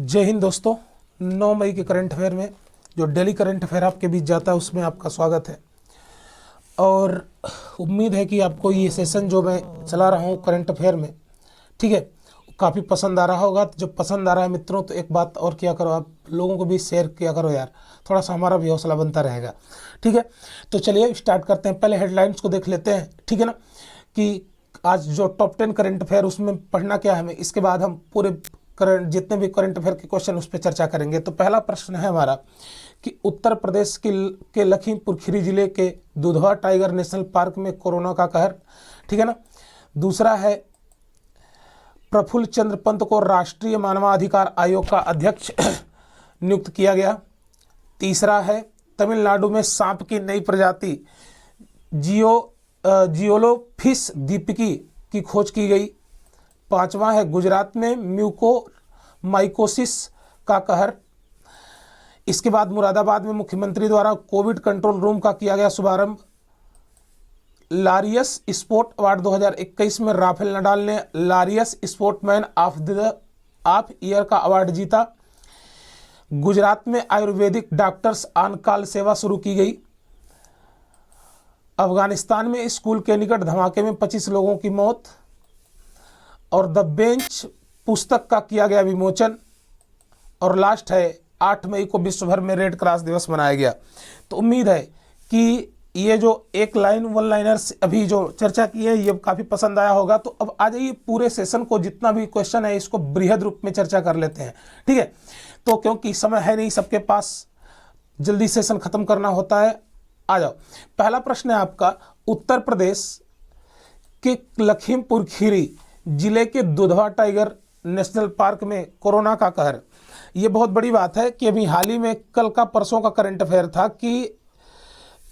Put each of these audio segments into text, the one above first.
जय हिंद दोस्तों। 9 मई के करंट अफेयर में जो डेली करंट अफेयर आपके बीच जाता है उसमें आपका स्वागत है। और उम्मीद है कि आपको ये सेशन जो मैं चला रहा हूँ करंट अफेयर में, ठीक है, काफ़ी पसंद आ रहा होगा। तो जब पसंद आ रहा है मित्रों, तो एक बात और किया करो, आप लोगों को भी शेयर किया करो यार, थोड़ा सा हमारा भी हौसला बनता रहेगा, ठीक है। तो चलिए स्टार्ट करते हैं। पहले हेडलाइंस को देख लेते हैं, ठीक है ना, कि आज जो टॉप 10 करंट अफेयर उसमें पढ़ना क्या है हमें। इसके बाद हम पूरे करंट जितने भी करंट अफेयर के क्वेश्चन उस पर चर्चा करेंगे। तो पहला प्रश्न है हमारा कि उत्तर प्रदेश के लखीमपुर खीरी जिले के दुधवा टाइगर नेशनल पार्क में कोरोना का कहर, ठीक है ना। दूसरा है प्रफुल्ल चंद्र पंत को राष्ट्रीय मानवाधिकार आयोग का अध्यक्ष नियुक्त किया गया। तीसरा है तमिलनाडु में सांप की नई प्रजाति जियोलोफिस दीपिकी की खोज की गई। पांचवा है गुजरात में म्यूकोमाइकोसिस का कहर। इसके बाद मुरादाबाद में मुख्यमंत्री द्वारा कोविड कंट्रोल रूम का किया गया शुभारंभ। लारियस स्पोर्ट अवार्ड 2021 में राफेल नडाल ने लारियस स्पोर्टमैन ऑफ ईयर का अवार्ड जीता। गुजरात में आयुर्वेदिक डॉक्टर्स ऑन कॉल सेवा शुरू की गई। अफगानिस्तान में स्कूल के निकट धमाके में 25 लोगों की मौत। और द बेंच पुस्तक का किया गया विमोचन। और लास्ट है 8 मई को विश्व भर में रेड क्रॉस दिवस मनाया गया। तो उम्मीद है कि ये जो एक लाइन वन लाइनर्स अभी जो चर्चा की है ये काफ़ी पसंद आया होगा। तो अब आ जाइए पूरे सेशन को, जितना भी क्वेश्चन है इसको बृहद रूप में चर्चा कर लेते हैं, ठीक है। तो क्योंकि समय है नहीं सबके पास, जल्दी सेशन खत्म करना होता है। आ जाओ, पहला प्रश्न है आपका, उत्तर प्रदेश के लखीमपुर खीरी जिले के दुधवा टाइगर नेशनल पार्क में कोरोना का कहर। ये बहुत बड़ी बात है कि अभी हाल ही में कल का परसों का करंट अफेयर था कि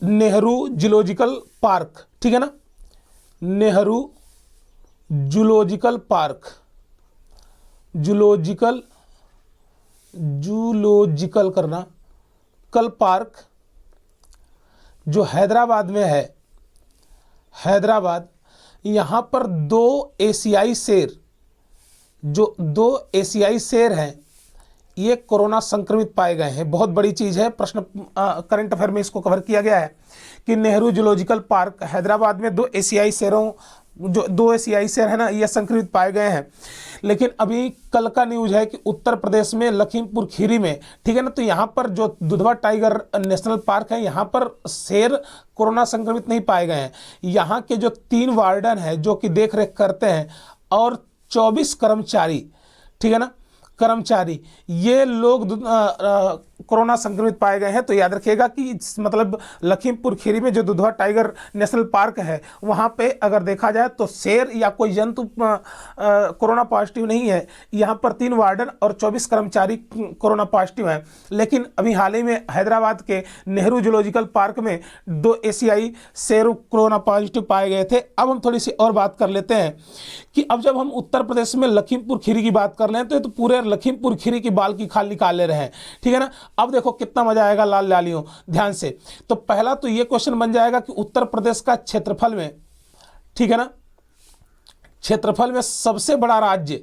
नेहरू जूलॉजिकल पार्क, ठीक है ना, नेहरू जूलॉजिकल पार्क, जूलॉजिकल करना, कल पार्क जो हैदराबाद में है, हैदराबाद, यहाँ पर दो एशियाई शेर हैं, ये कोरोना संक्रमित पाए गए हैं। बहुत बड़ी चीज़ है, प्रश्न करंट अफेयर में इसको कवर किया गया है कि नेहरू जूलॉजिकल पार्क हैदराबाद में दो एशियाई शेर है ना, ये संक्रमित पाए गए हैं। लेकिन अभी कल का न्यूज़ है कि उत्तर प्रदेश में लखीमपुर खीरी में, ठीक है ना, तो यहाँ पर जो दुधवा टाइगर नेशनल पार्क है यहाँ पर शेर कोरोना संक्रमित नहीं पाए गए हैं। यहाँ के जो 3 वार्डन हैं जो कि देख रेख करते हैं और 24 कर्मचारी, ठीक है ना, कर्मचारी, ये लोग कोरोना संक्रमित पाए गए हैं। तो याद रखिएगा कि मतलब लखीमपुर खीरी में जो दुधवा टाइगर नेशनल पार्क है वहाँ पे अगर देखा जाए तो शेर या कोई जंतु कोरोना पॉजिटिव नहीं है। यहाँ पर 3 वार्डन और 24 कर्मचारी कोरोना पॉजिटिव हैं। लेकिन अभी हाल ही में हैदराबाद के नेहरू जूलॉजिकल पार्क में 2 एशियाई शेर कोरोना पॉजिटिव पाए गए थे। अब हम थोड़ी सी और बात कर लेते हैं कि अब जब हम उत्तर प्रदेश में लखीमपुर खीरी की बात कर लें तो ये तो पूरे लखीमपुर खीरी की बाल की खाल निकाल ले रहे हैं, ठीक है ना। अब देखो कितना मजा आएगा लाल लालियों, ध्यान से। तो पहला तो ये क्वेश्चन बन जाएगा कि उत्तर प्रदेश का क्षेत्रफल में, ठीक है ना, क्षेत्रफल में सबसे बड़ा राज्य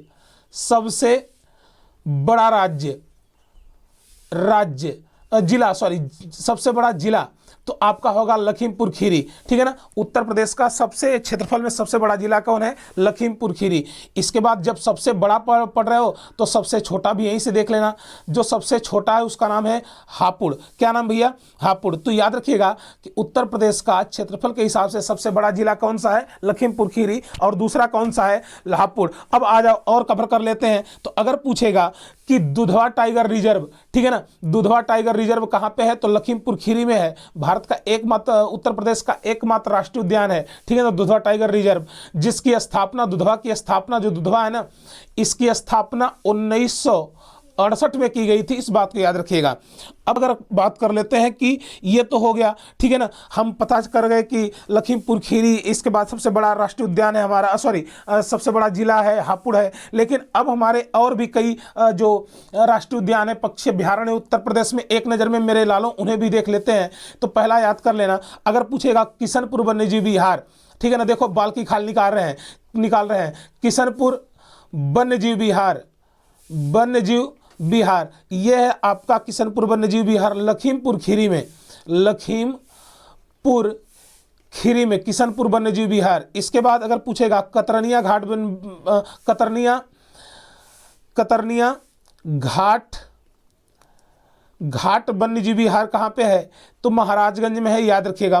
सबसे बड़ा जिला तो आपका होगा लखीमपुर खीरी, ठीक है ना। उत्तर प्रदेश का सबसे क्षेत्रफल में सबसे बड़ा जिला कौन है? लखीमपुर खीरी। इसके बाद जब सबसे बड़ा पढ़ रहे हो तो सबसे छोटा भी यहीं से देख लेना। जो सबसे छोटा है उसका नाम है हापुड़। क्या नाम भैया? हापुड़। तो याद रखिएगा कि उत्तर प्रदेश का क्षेत्रफल के हिसाब से सबसे बड़ा जिला कौन सा है? लखीमपुर खीरी। और दूसरा कौन सा है? हापुड़। अब आ जाओ और कवर कर लेते हैं। तो अगर पूछेगा कि दुधवा टाइगर रिजर्व, ठीक है ना, दुधवा टाइगर रिजर्व कहाँ पे है? तो लखीमपुर खीरी में है। भारत का एकमात्र, उत्तर प्रदेश का एकमात्र राष्ट्रीय उद्यान है, ठीक है ना, दुधवा टाइगर रिजर्व, जिसकी स्थापना, दुधवा की स्थापना, जो दुधवा है ना, इसकी स्थापना 1968 में की गई थी। इस बात को याद रखिएगा। अब अगर बात कर लेते हैं कि ये तो हो गया, ठीक है ना, हम पता कर गए कि लखीमपुर खीरी, इसके बाद सबसे बड़ा राष्ट्रीय उद्यान है हमारा, सबसे बड़ा जिला है हापुड़ है। लेकिन अब हमारे और भी कई जो राष्ट्रीय उद्यान है, पक्षी अभ्यारण्य उत्तर प्रदेश में एक नज़र में मेरे लालों उन्हें भी देख लेते हैं। तो पहला याद कर लेना, अगर पूछेगा किशनपुर वन्यजीव विहार, ठीक है ना, देखो बाल की खाल निकाल रहे हैं, किशनपुर वन्यजीव विहार, वन्यजीव बिहार, यह है आपका किशनपुर वन्यजीव विहार लखीमपुर खीरी में, लखीमपुर खीरी में किशनपुर वन्यजीव विहार। इसके बाद अगर पूछेगा कतरनिया घाट कतरनिया घाट वन्यजीव विहार कहाँ पे है, तो महाराजगंज में है, याद रखिएगा,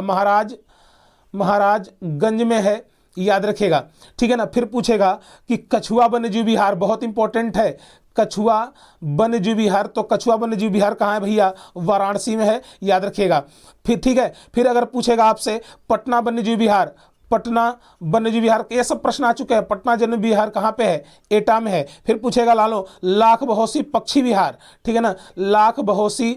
महाराजगंज में है, याद रखिएगा, ठीक है ना। फिर पूछेगा कि कछुआ वन्यजीव विहार, बहुत इंपॉर्टेंट है, कछुआ वन्यजीव विहार, तो कछुआ वन्यजीव विहार कहाँ है भैया, वाराणसी में है, याद रखिएगा। फिर ठीक है, फिर अगर पूछेगा आपसे पटना वन्यजीव विहार, पटना वन्यजीव विहार, ये सब प्रश्न आ चुके हैं। पटना वन्य विहार कहाँ पे है, एटा में है। फिर पूछेगा लालो लाख बहोसी पक्षी विहार, ठीक है ना, लाख बहोसी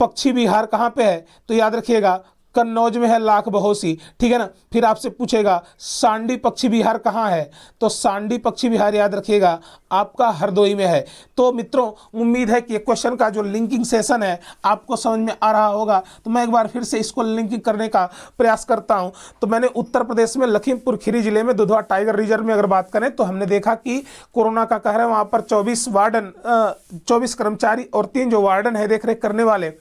पक्षी विहार कहाँ पे है, तो याद रखिएगा कन्नौज में है लाख बहोसी, ठीक है ना। फिर आपसे पूछेगा सांडी पक्षी विहार कहाँ है, तो सांडी पक्षी विहार याद रखिएगा आपका हरदोई में है। तो मित्रों उम्मीद है कि क्वेश्चन का जो लिंकिंग सेशन है आपको समझ में आ रहा होगा। तो मैं एक बार फिर से इसको लिंकिंग करने का प्रयास करता हूं। तो मैंने उत्तर प्रदेश में लखीमपुर खीरी जिले में दुधवा टाइगर रिजर्व में अगर बात करें तो हमने देखा कि कोरोना का कहर है, वहां पर 24 कर्मचारी और 3 जो वार्डन है देख रेख करने वाले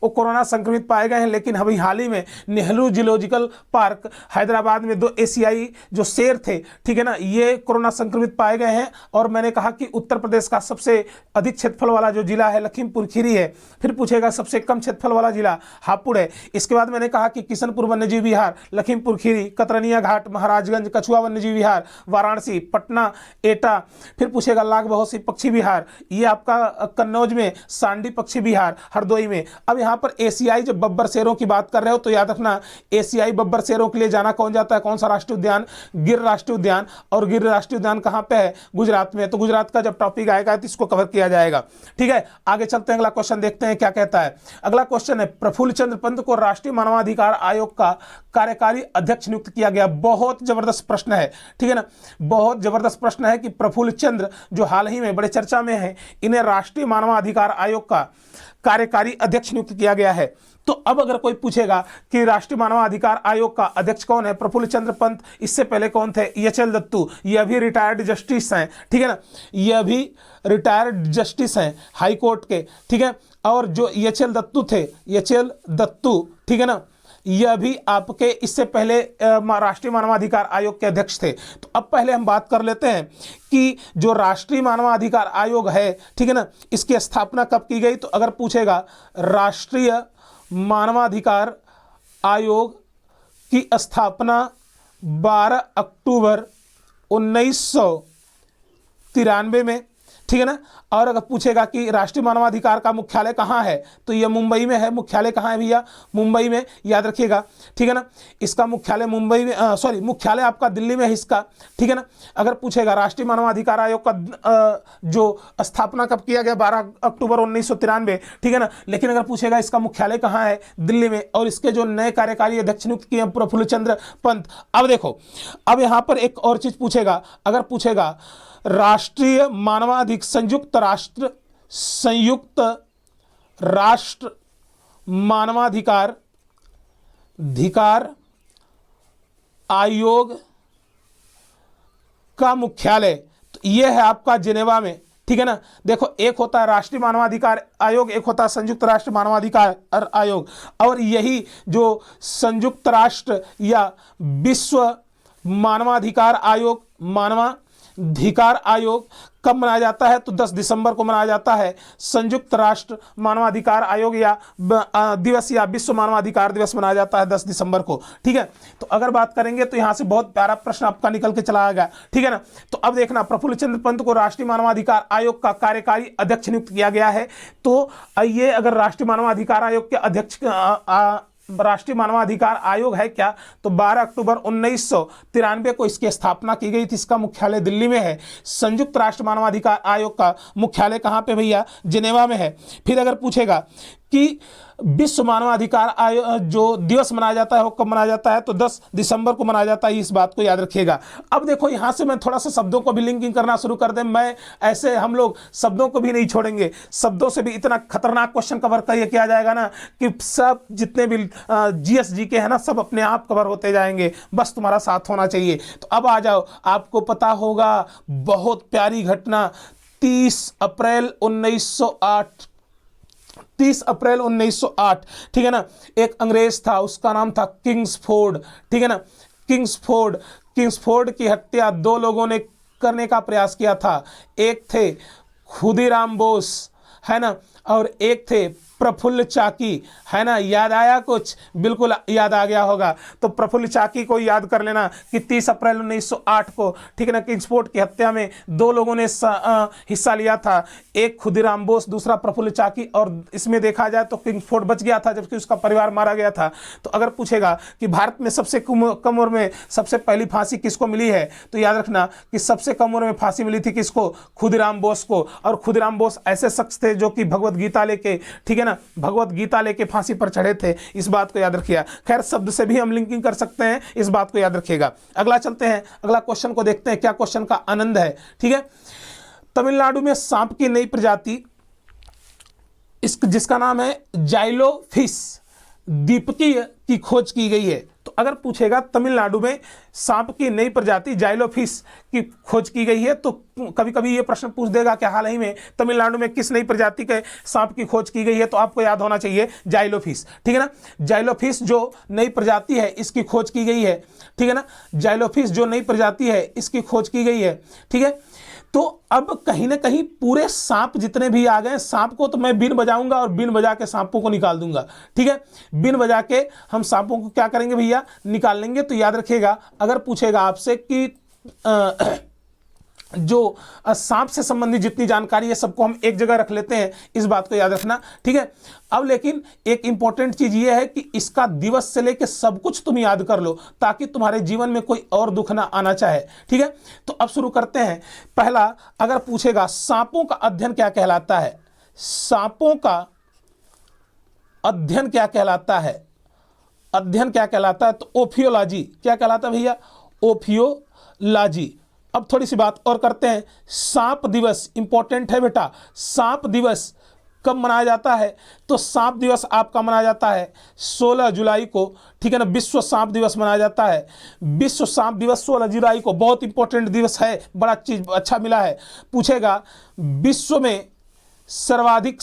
वो कोरोना संक्रमित पाए गए हैं। लेकिन अभी हाल ही में नेहरू जूलॉजिकल पार्क हैदराबाद में 2 एशियाई जो शेर थे, ठीक है ना, ये कोरोना संक्रमित पाए गए हैं। और मैंने कहा कि उत्तर प्रदेश का सबसे अधिक क्षेत्रफल वाला जो जिला है लखीमपुर खीरी है। फिर पूछेगा सबसे कम क्षेत्रफल वाला जिला हापुड़ है। इसके बाद मैंने कहा कि किशनपुर वन्यजीव विहार, लखीमपुर खीरी, कतरनिया घाट, महाराजगंज, कछुआ वन्यजीव विहार, वाराणसी, पटना, एटा। फिर पूछेगा लाख बहोसी पक्षी विहार, ये आपका कन्नौज में, सांडी पक्षी विहार हरदोई में। अब यहाँ पर एशियाई जब बब्बर शेरों की बात कर रहे हो तो याद रखना एशियाई बब्बर शेरों के लिए जाना कौन जाता है, कौन सा राष्ट्रीय उद्यान, गिर राष्ट्रीय उद्यान। और गिर राष्ट्रीय उद्यान कहाँ पे है, गुजरात में। तो गुजरात का जब टॉपिक आएगा तो इसको कवर किया जाएगा, ठीक है। आगे चलते हैं, अगला क्वेश्चन देखते हैं क्या कहता है। अगला क्वेश्चन है प्रफुल्ल चंद्र पंत को राष्ट्रीय मानवाधिकार आयोग का कार्यकारी अध्यक्ष नियुक्त किया गया। बहुत जबरदस्त प्रश्न है, ठीक है ना, बहुत जबरदस्त प्रश्न है कि प्रफुल्ल चंद्र जो हाल ही में बड़े चर्चा में है, इन्हें राष्ट्रीय मानवाधिकार आयोग का कार्यकारी अध्यक्ष नियुक्त किया गया है। तो अब अगर कोई पूछेगा कि राष्ट्रीय मानवाधिकार आयोग का अध्यक्ष कौन है, प्रफुल्ल चंद्र पंत, इससे पहले कौन थे, एच.एल. दत्तू, ये भी रिटायर्ड जस्टिस हैं, ठीक है ना, ये भी रिटायर्ड जस्टिस हैं हाई कोर्ट के, ठीक है। और जो एच.एल. दत्तू थे, एच.एल. दत्तू, ठीक है ना, यह भी आपके इससे पहले राष्ट्रीय मानवाधिकार आयोग के अध्यक्ष थे। तो अब पहले हम बात कर लेते हैं कि जो राष्ट्रीय मानवाधिकार आयोग है, ठीक है ना, इसकी स्थापना कब की गई। तो अगर पूछेगा राष्ट्रीय मानवाधिकार आयोग की स्थापना 12 अक्टूबर 1993 में, ठीक है ना। और अगर पूछेगा कि राष्ट्रीय मानवाधिकार का मुख्यालय कहाँ है, तो यह मुंबई में है। मुख्यालय कहाँ है भैया, मुंबई में, याद रखिएगा, ठीक है ना। इसका मुख्यालय मुंबई में, मुख्यालय आपका दिल्ली में है इसका, ठीक है ना। अगर पूछेगा राष्ट्रीय मानवाधिकार आयोग का जो स्थापना कब किया गया, 12 अक्टूबर 1993, ठीक है ना। लेकिन अगर पूछेगा इसका मुख्यालय कहाँ है, दिल्ली में। और इसके जो नए कार्यकारी अध्यक्ष नियुक्त किए प्रफुल्ल चंद्र पंत। अब देखो, अब यहाँ पर एक और चीज पूछेगा, अगर पूछेगा राष्ट्रीय मानवाधिकार संयुक्त राष्ट्र मानवाधिकार आयोग का मुख्यालय, तो यह है आपका जिनेवा में, ठीक है ना। देखो, एक होता है राष्ट्रीय मानवाधिकार आयोग, एक होता है संयुक्त राष्ट्र मानवाधिकार आयोग। और यही जो संयुक्त राष्ट्र या विश्व मानवाधिकार आयोग, मानवाधिकार आयोग कब मनाया जाता है, तो 10 दिसंबर को मनाया जाता है संयुक्त राष्ट्र मानवाधिकार आयोग या दिवस, या विश्व मानवाधिकार दिवस मनाया जाता है 10 दिसंबर को, ठीक है। तो अगर बात करेंगे तो यहां से बहुत प्यारा प्रश्न आपका निकल के चला आएगा, ठीक है ना। तो अब देखना, प्रफुल्ल चंद्र पंत को राष्ट्रीय मानवाधिकार आयोग का कार्यकारी अध्यक्ष नियुक्त किया गया है। तो ये अगर राष्ट्रीय मानवाधिकार आयोग के अध्यक्ष राष्ट्रीय मानवाधिकार आयोग है क्या, तो 12 अक्टूबर 1993 को इसकी स्थापना की गई थी। इसका मुख्यालय दिल्ली में है। संयुक्त राष्ट्र मानवाधिकार आयोग का मुख्यालय कहाँ पे भैया, जिनेवा में है। फिर अगर पूछेगा कि विश्व मानवाधिकार आयोग जो दिवस मनाया जाता है वो कब मनाया जाता है, तो 10 दिसंबर को मनाया जाता है। इस बात को याद रखिएगा। अब देखो, यहां से मैं थोड़ा सा शब्दों को भी लिंकिंग करना शुरू कर दें। मैं ऐसे, हम लोग शब्दों को भी नहीं छोड़ेंगे, शब्दों से भी इतना खतरनाक क्वेश्चन कवर कर किया जाएगा ना कि सब जितने भी जीएसजी के हैं ना, सब अपने आप कवर होते जाएंगे, बस तुम्हारा साथ होना चाहिए। तो अब आ जाओ, आपको पता होगा बहुत प्यारी घटना 30 अप्रैल 1908, 30 अप्रैल 1908, ठीक है ना। एक अंग्रेज था, उसका नाम था किंग्सफोर्ड, ठीक है ना। किंग्सफोर्ड, किंग्सफोर्ड की हत्या दो लोगों ने करने का प्रयास किया था। एक थे खुदीराम बोस, है ना, और एक थे प्रफुल्ल चाकी, है ना। याद आया कुछ? बिल्कुल याद आ गया होगा। तो प्रफुल्ल चाकी को याद कर लेना कि 30 अप्रैल 1908 को, ठीक है ना, किंग्सफोर्ड की हत्या में दो लोगों ने हिस्सा लिया था, एक खुदीराम बोस, दूसरा प्रफुल्ल चाकी। और इसमें देखा जाए तो किंग्सफोर्ड बच गया था जबकि उसका परिवार मारा गया था। तो अगर पूछेगा कि भारत में सबसे कम उम्र में सबसे पहली फांसी किसको मिली है, तो याद रखना कि सबसे कम उम्र में फांसी मिली थी किसको? खुदीराम बोस को। और खुदीराम बोस ऐसे शख्स थे जो कि भगवत गीता लेके, ठीक है ना, भगवत गीता लेके फांसी पर चढ़े थे। इस बात को याद रखिएगा। खैर, शब्द से भी हम लिंकिंग कर सकते हैं, इस बात को याद रखिएगा। अगला चलते हैं, अगला क्वेश्चन को देखते हैं क्या क्वेश्चन का आनंद है, ठीक है। तमिलनाडु में सांप की नई प्रजाति जिसका नाम है जाइलोफिस दीपकी की खोज की गई है। तो अगर पूछेगा तमिलनाडु में सांप की नई प्रजाति जाइलोफिस की खोज की गई है, तो कभी कभी ये प्रश्न पूछ देगा कि हाल ही में तमिलनाडु में किस नई प्रजाति के सांप की खोज की गई है, तो आपको याद होना चाहिए जाइलोफिस, ठीक है ना। जाइलोफिस जो नई प्रजाति है इसकी खोज की गई है, ठीक है ना। जाइलोफिस जो नई प्रजाति है इसकी खोज की गई है, ठीक है। तो अब कहीं ना कहीं पूरे सांप जितने भी आ गए, सांप को तो मैं बीन बजाऊंगा और बीन बजा के सांपों को निकाल दूंगा, ठीक है। बीन बजा के हम सांपों को क्या करेंगे भैया? निकाल लेंगे। तो याद रखिएगा, अगर पूछेगा आपसे कि जो सांप से संबंधित जितनी जानकारी है सबको हम एक जगह रख लेते हैं, इस बात को याद रखना, ठीक है। अब लेकिन एक इंपॉर्टेंट चीज ये है कि इसका दिवस से लेकर सब कुछ तुम याद कर लो ताकि तुम्हारे जीवन में कोई और दुख ना आना चाहे, ठीक है। तो अब शुरू करते हैं। पहला, अगर पूछेगा सांपों का अध्ययन क्या कहलाता है, सांपों का अध्ययन क्या कहलाता है, अध्ययन क्या कहलाता है, तो ओफियोलॉजी। क्या कहलाता है भैया? ओफियोलॉजी। अब थोड़ी सी बात और करते हैं। सांप दिवस इंपॉर्टेंट है बेटा। सांप दिवस कब मनाया जाता है? तो सांप दिवस आपका मनाया जाता है 16 जुलाई को, ठीक है ना। विश्व सांप दिवस मनाया जाता है। विश्व सांप दिवस 16 जुलाई को, बहुत इंपॉर्टेंट दिवस है, बड़ा चीज अच्छा मिला है। पूछेगा विश्व में सर्वाधिक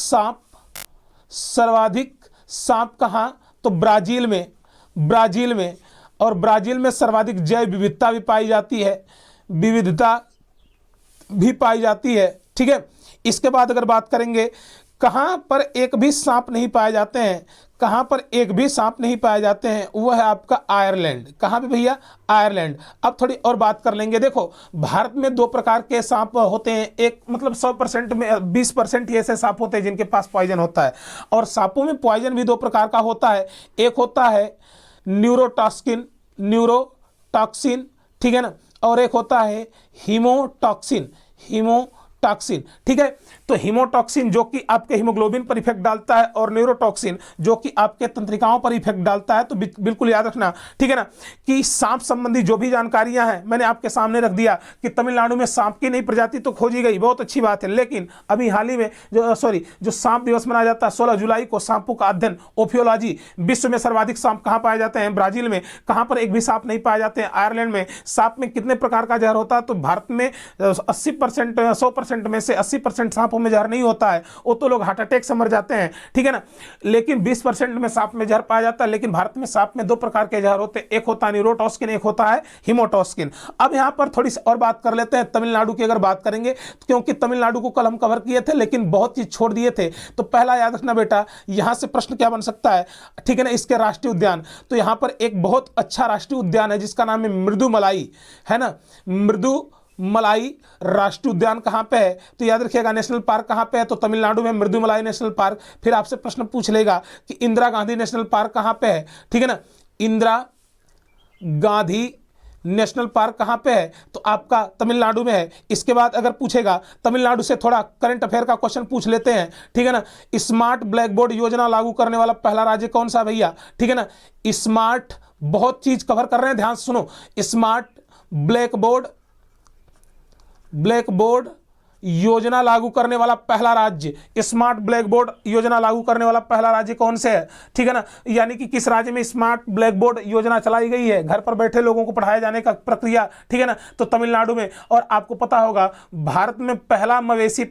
सांप कहाँ? तो ब्राजील में, ब्राजील में। और ब्राजील में सर्वाधिक जैव विविधता भी पाई जाती है, विविधता भी पाई जाती है, ठीक है। इसके बाद अगर बात करेंगे कहां पर एक भी सांप नहीं पाए जाते हैं, कहां पर एक भी सांप नहीं पाए जाते हैं, वो है आपका आयरलैंड। कहां पे भैया? आयरलैंड। अब थोड़ी और बात कर लेंगे। देखो, भारत में दो प्रकार के सांप होते हैं, एक मतलब 100% में 20% ही ऐसे सांप होते हैं जिनके पास पॉइजन होता है। और सांपों में पॉइजन भी दो प्रकार का होता है, एक होता है न्यूरोटॉक्सिन, ठीक है ना, और एक होता है हीमोटॉक्सिन, ठीक है। तो हीमोटॉक्सिन जो कि आपके हीमोग्लोबिन पर इफेक्ट डालता है और न्यूरोटॉक्सिन जो कि आपके तंत्रिकाओं पर इफेक्ट डालता है। तो बिल्कुल याद रखना, ठीक है ना, कि सांप संबंधी जो भी जानकारियां हैं मैंने आपके सामने रख दिया कि तमिलनाडु में सांप की नई प्रजाति तो खोजी गई, बहुत अच्छी बात है। लेकिन अभी हाल ही में जो सांप दिवस मनाया जाता है 16 जुलाई को, सांपों का अध्ययन ओफियोलॉजी। विश्व में सर्वाधिक सांप कहां पाए जाते हैं? ब्राजील में। कहां पर एक भी सांप नहीं पाए जाते हैं? आयरलैंड में। सांप में कितने प्रकार का जहर होता है? तो भारत में 80%, 100% में से 80% सांपों में जहर नहीं होता है, वो तो लोग हार्ट अटैक से मर जाते हैं, ठीक है ना। लेकिन 20% में सांप में जहर पाया जाता है। लेकिन भारत में सांप में दो प्रकार के जहर होते हैं, एक होता है न्यूरोटॉक्सिन, एक होता है हीमोटॉक्सिन। अब यहां पर थोड़ी सी और बात कर लेते हैं तमिलनाडु की। अगर बात करेंगे क्योंकि तमिलनाडु को कल हम कवर किए थे लेकिन बहुत चीज छोड़ दिए थे, तो पहला याद रखना बेटा, यहां से प्रश्न क्या बन सकता है, ठीक है ना, इसके राष्ट्रीय उद्यान। तो यहां पर एक बहुत अच्छा राष्ट्रीय उद्यान है जिसका नाम है मृदुमलाई, है ना। मृदुमलाई राष्ट्रीय उद्यान कहां पे है? तो याद रखिएगा नेशनल पार्क कहां पे है? तो तमिलनाडु में मृदुमलाई नेशनल पार्क। फिर आपसे प्रश्न पूछ लेगा कि इंदिरा गांधी नेशनल पार्क कहां पे है, ठीक है ना। इंदिरा गांधी नेशनल पार्क कहां पे है? तो आपका तमिलनाडु में है। इसके बाद अगर पूछेगा तमिलनाडु से थोड़ा करंट अफेयर का क्वेश्चन पूछ लेते हैं, ठीक है ना। स्मार्ट ब्लैक बोर्ड योजना लागू करने वाला पहला राज्य कौन सा भैया? ठीक है ना। स्मार्ट, बहुत चीज कवर कर रहे हैं, ध्यान से सुनो। स्मार्ट ब्लैक बोर्ड योजना लागू करने वाला पहला राज्य, स्मार्ट ब्लैक बोर्ड योजना लागू करने वाला पहला राज्य कौन से है, ठीक है ना, यानी कि किस राज्य में स्मार्ट ब्लैक बोर्ड योजना चलाई गई है, घर पर बैठे लोगों को पढ़ाए जाने का प्रक्रिया, ठीक है ना, तो तमिलनाडु में। और आपको पता होगा भारत में पहला मवेशी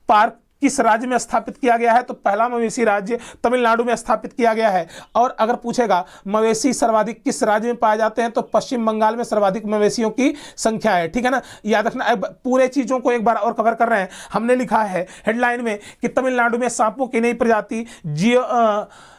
पार्क किस राज्य में स्थापित किया गया है, तो पहला मवेशी राज्य तमिलनाडु में स्थापित किया गया है। और अगर पूछेगा मवेशी सर्वाधिक किस राज्य में पाए जाते हैं, तो पश्चिम बंगाल में सर्वाधिक मवेशियों की संख्या है, ठीक है ना, याद रखना। अब पूरे चीजों को एक बार और कवर कर रहे हैं। हमने लिखा है हेडलाइन में कि तमिलनाडु में सांपों की नई प्रजाति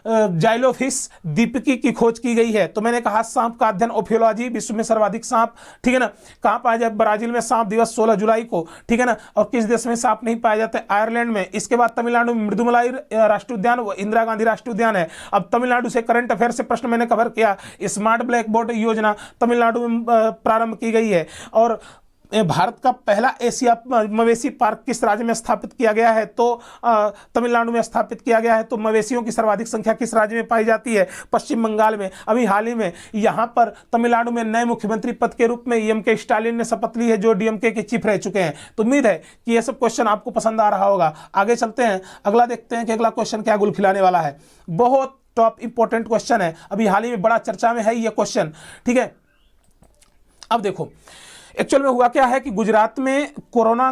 जाइलोफिस दीपकी की खोज की गई है। तो मैंने कहा सांप का अध्ययन ओफियोलॉजी, विश्व में सर्वाधिक सांप, ठीक है ना, कहां पाया जाए, ब्राजील में सांप दिवस 16 जुलाई को, ठीक है ना। और किस देश में सांप नहीं पाए जाते, आयरलैंड में। इसके बाद तमिलनाडु में मृदुमलाई राष्ट्रीय उद्यान व इंदिरा गांधी राष्ट्रीय उद्यान है। अब तमिलनाडु से करंट अफेयर से प्रश्न मैंने कवर किया। स्मार्ट ब्लैक बोर्ड योजना तमिलनाडु में प्रारंभ की गई है। और भारत का पहला एशिया मवेशी पार्क किस राज्य में स्थापित किया गया है, तो तमिलनाडु में स्थापित किया गया है। तो मवेशियों की सर्वाधिक संख्या किस राज्य में पाई जाती है, पश्चिम बंगाल में। अभी हाल ही में यहां पर तमिलनाडु में नए मुख्यमंत्री पद के रूप में एम के स्टालिन ने शपथ ली है, जो डीएमके के चीफ रह चुके हैं। तो उम्मीद है कि यह सब क्वेश्चन आपको पसंद आ रहा होगा। आगे चलते हैं, अगला देखते हैं कि अगला क्वेश्चन क्या गुल खिलाने वाला है। बहुत टॉप इंपॉर्टेंट क्वेश्चन है, अभी हाल ही में बड़ा चर्चा में है यह क्वेश्चन, ठीक है। अब देखो एक्चुअल में हुआ क्या है कि गुजरात में कोरोना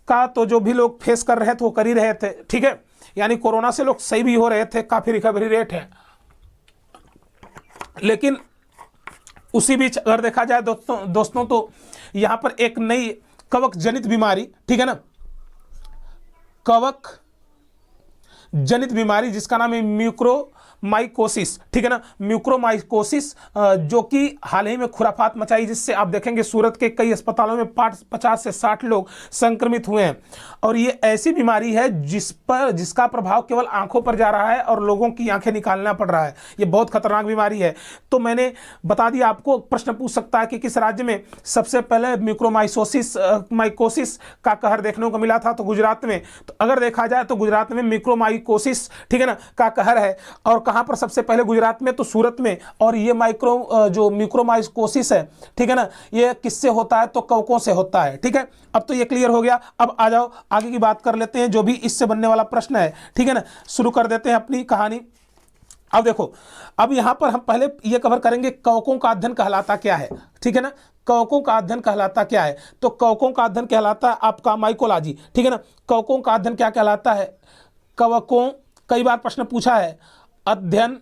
का तो जो भी लोग फेस कर रहे थे वो कर ही रहे थे, ठीक है, यानी कोरोना से लोग सही भी हो रहे थे, काफी रिकवरी रेट है। लेकिन उसी बीच अगर देखा जाए दोस्तों तो यहां पर एक नई कवक जनित बीमारी, ठीक है ना, कवक जनित बीमारी जिसका नाम है म्यूकोरमाइकोसिस, ठीक है ना, म्यूकोरमाइकोसिस, जो कि हाल ही में खुराफात मचाई, जिससे आप देखेंगे सूरत के कई अस्पतालों में 50 से 60 लोग संक्रमित हुए हैं। और ये ऐसी बीमारी है जिसका प्रभाव केवल आंखों पर जा रहा है और लोगों की आंखें निकालना पड़ रहा है। ये बहुत खतरनाक बीमारी है। तो मैंने बता दिया आपको, प्रश्न पूछ सकता है कि किस राज्य में सबसे पहले म्यूकोरमाइकोसिस का कहर देखने को मिला था, तो गुजरात में। तो अगर देखा जाए तो गुजरात में म्यूकोरमाइकोसिस, ठीक है ना, का कहर है। और कहां पर सबसे पहले, गुजरात में, तो सूरत में। और ये जो म्यूकोरमाइकोसिस है, ठीक है ना, ये किससे होता है, तो कवकों से होता है, ठीक है। अब तो ये क्लियर हो गया। अब आ जाओ आगे की बात कर लेते हैं, जो भी इससे बनने वाला प्रश्न है, ठीक है ना। शुरू कर देते हैं अपनी कहानी। अब देखो, अब यहां पर हम पहले ये कवर करेंगे कवकों का अध्ययन कहलाता क्या है, ठीक है ना। कवकों का अध्ययन कहलाता क्या है, तो कवकों का अध्ययन कहलाता है आपका माइकोलॉजी, ठीक है ना। कवकों का अध्ययन क्या कहलाता है, कवकों, कई बार प्रश्न पूछा है, अध्ययन